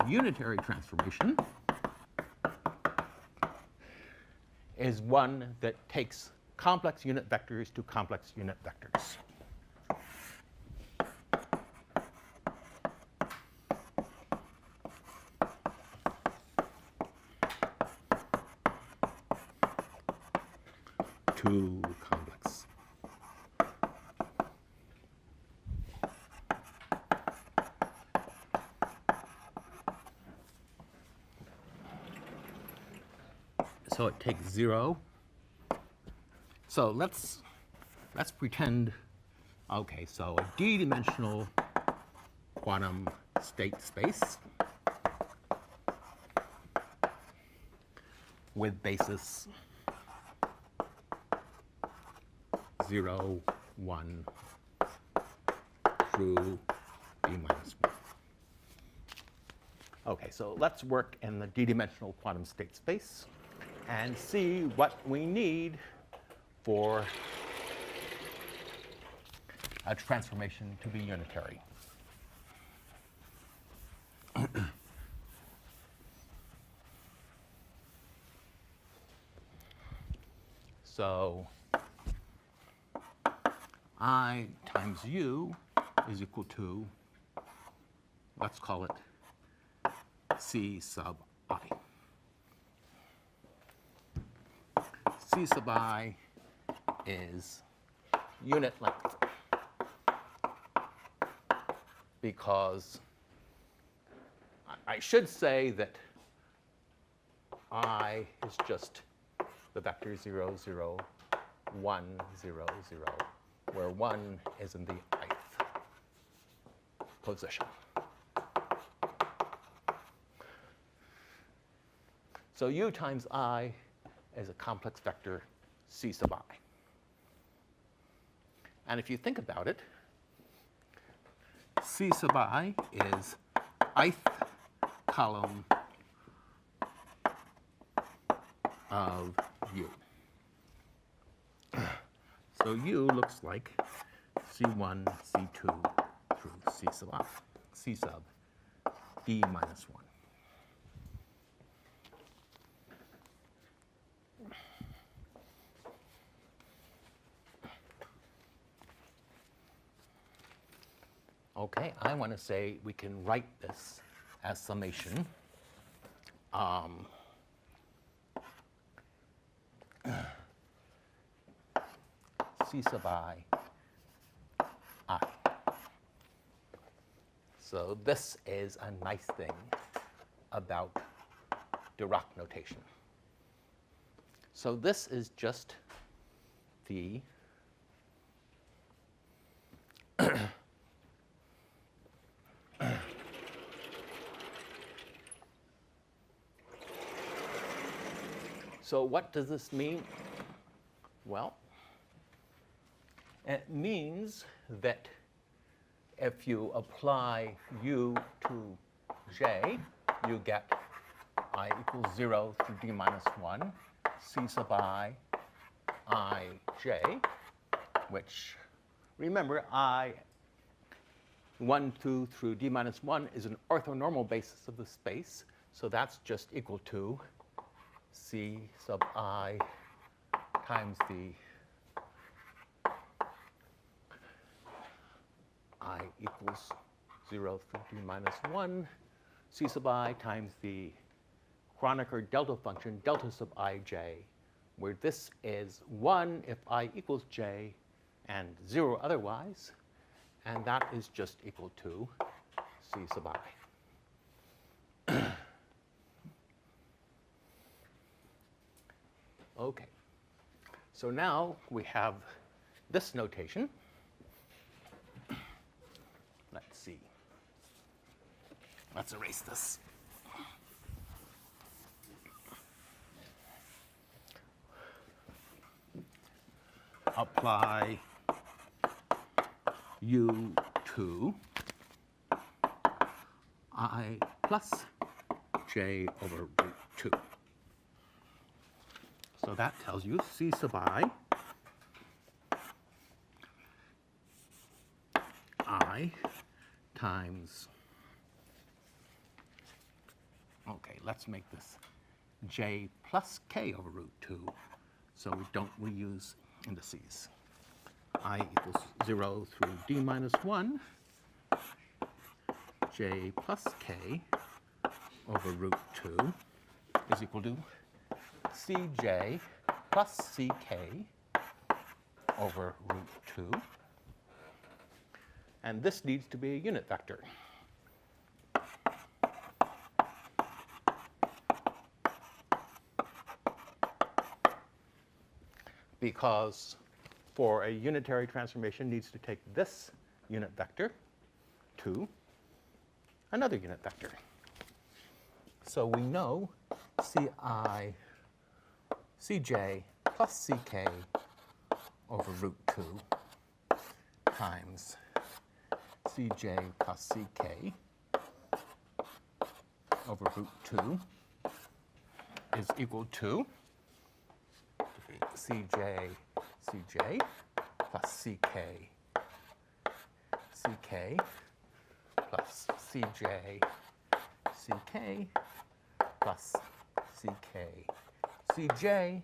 unitary transformation is one that takes complex unit vectors to complex unit vectors. Too complex. So it takes 0. So let's pretend, okay, so a d-dimensional quantum state space with basis 0, 1 through d minus 1. Okay, so let's work in the d-dimensional quantum state space and see what we need for a transformation to be unitary. So I times u is equal to, let's call it C sub I. C sub I is unit length, because I should say that I is just the vector 0, 0, 1, 0, 0, where 1 is in the ith position. So u times I is a complex vector C sub I. And if you think about it, C sub I is ith column of u. So u looks like C1, C2 through C sub I, C sub d minus 1. Okay, I want to say we can write this as summation C sub I. So this is a nice thing about Dirac notation. So this is just the So what does this mean? Well, it means that if you apply u to j, you get I equals 0 through d minus 1, C sub I j, which, remember, I 1, 2 through d minus 1 is an orthonormal basis of the space, so that's just equal to C sub I times the I equals 0 through d minus 1, C sub I times the Kronecker delta function, delta sub ij, where this is 1 if I equals j and 0 otherwise, and that is just equal to C sub I. Okay, so now we have this notation. Let's see. Let's erase this. Apply u to I plus j over root 2. So that tells you C sub I times Okay, let's make this j plus k over root 2 so we don't reuse indices. I equals 0 through d minus 1, j plus k over root 2 is equal to cj plus ck over root 2. And this needs to be a unit vector. Because for a unitary transformation needs to take this unit vector to another unit vector. So we know cj plus ck over root 2 times cj plus ck over root 2 is equal to cj plus ck plus cj plus cj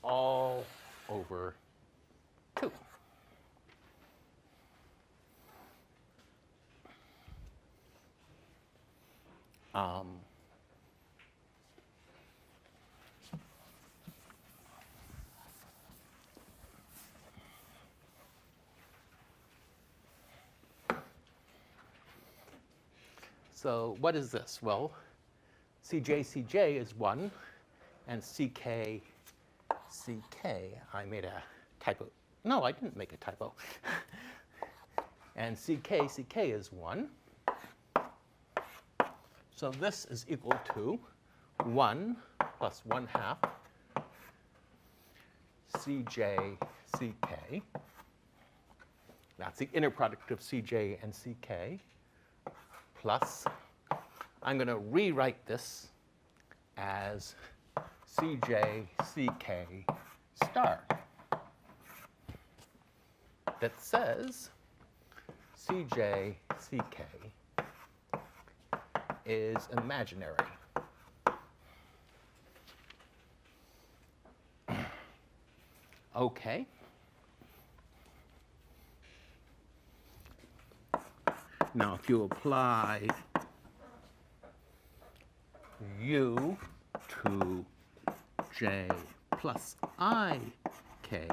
all over 2. So what is this? Well, cj is 1, and ck, I made a typo. No, I didn't make a typo. And ck is 1. So this is equal to 1 plus 1/2 ck. That's the inner product of cj and ck. Plus, I'm going to rewrite this as cj ck star. That says cj ck is imaginary. Okay. Now, if you apply u to j plus I k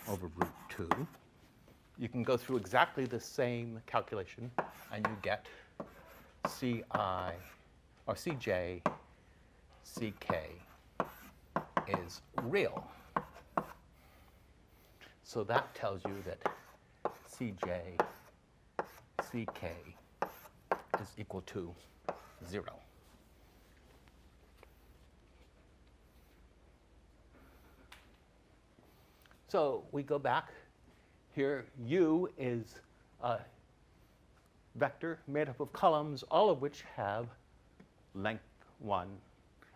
over root 2, you can go through exactly the same calculation, and you get ci or cj ck is real. So that tells you that cj ck is equal to 0. So we go back. Here, U is a vector made up of columns, all of which have length 1,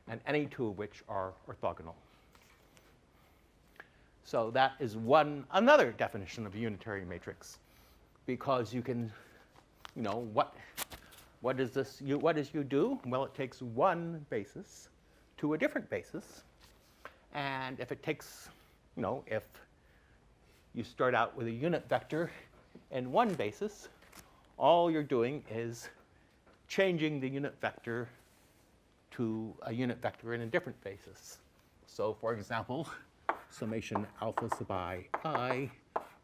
and any two of which are orthogonal. So that is another definition of a unitary matrix, because you can, what does U do? Well, it takes one basis to a different basis, and if it takes, if you start out with a unit vector and one basis, all you're doing is changing the unit vector to a unit vector in a different basis. So, for example, summation alpha sub I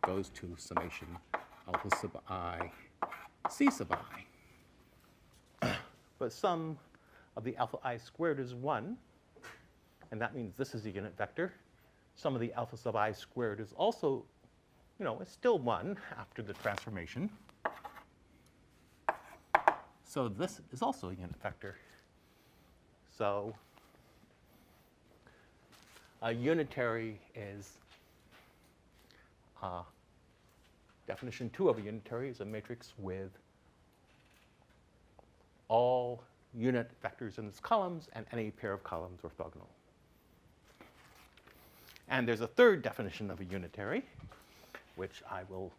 goes to summation alpha sub I c sub I. But sum of the alpha I squared is 1, and that means this is a unit vector. Sum of the alpha sub I squared is also, it's still 1 after the transformation. So this is also a unit vector. So a unitary is, definition 2 of a unitary is a matrix with all unit vectors in its columns and any pair of columns orthogonal. And there's a third definition of a unitary, which I will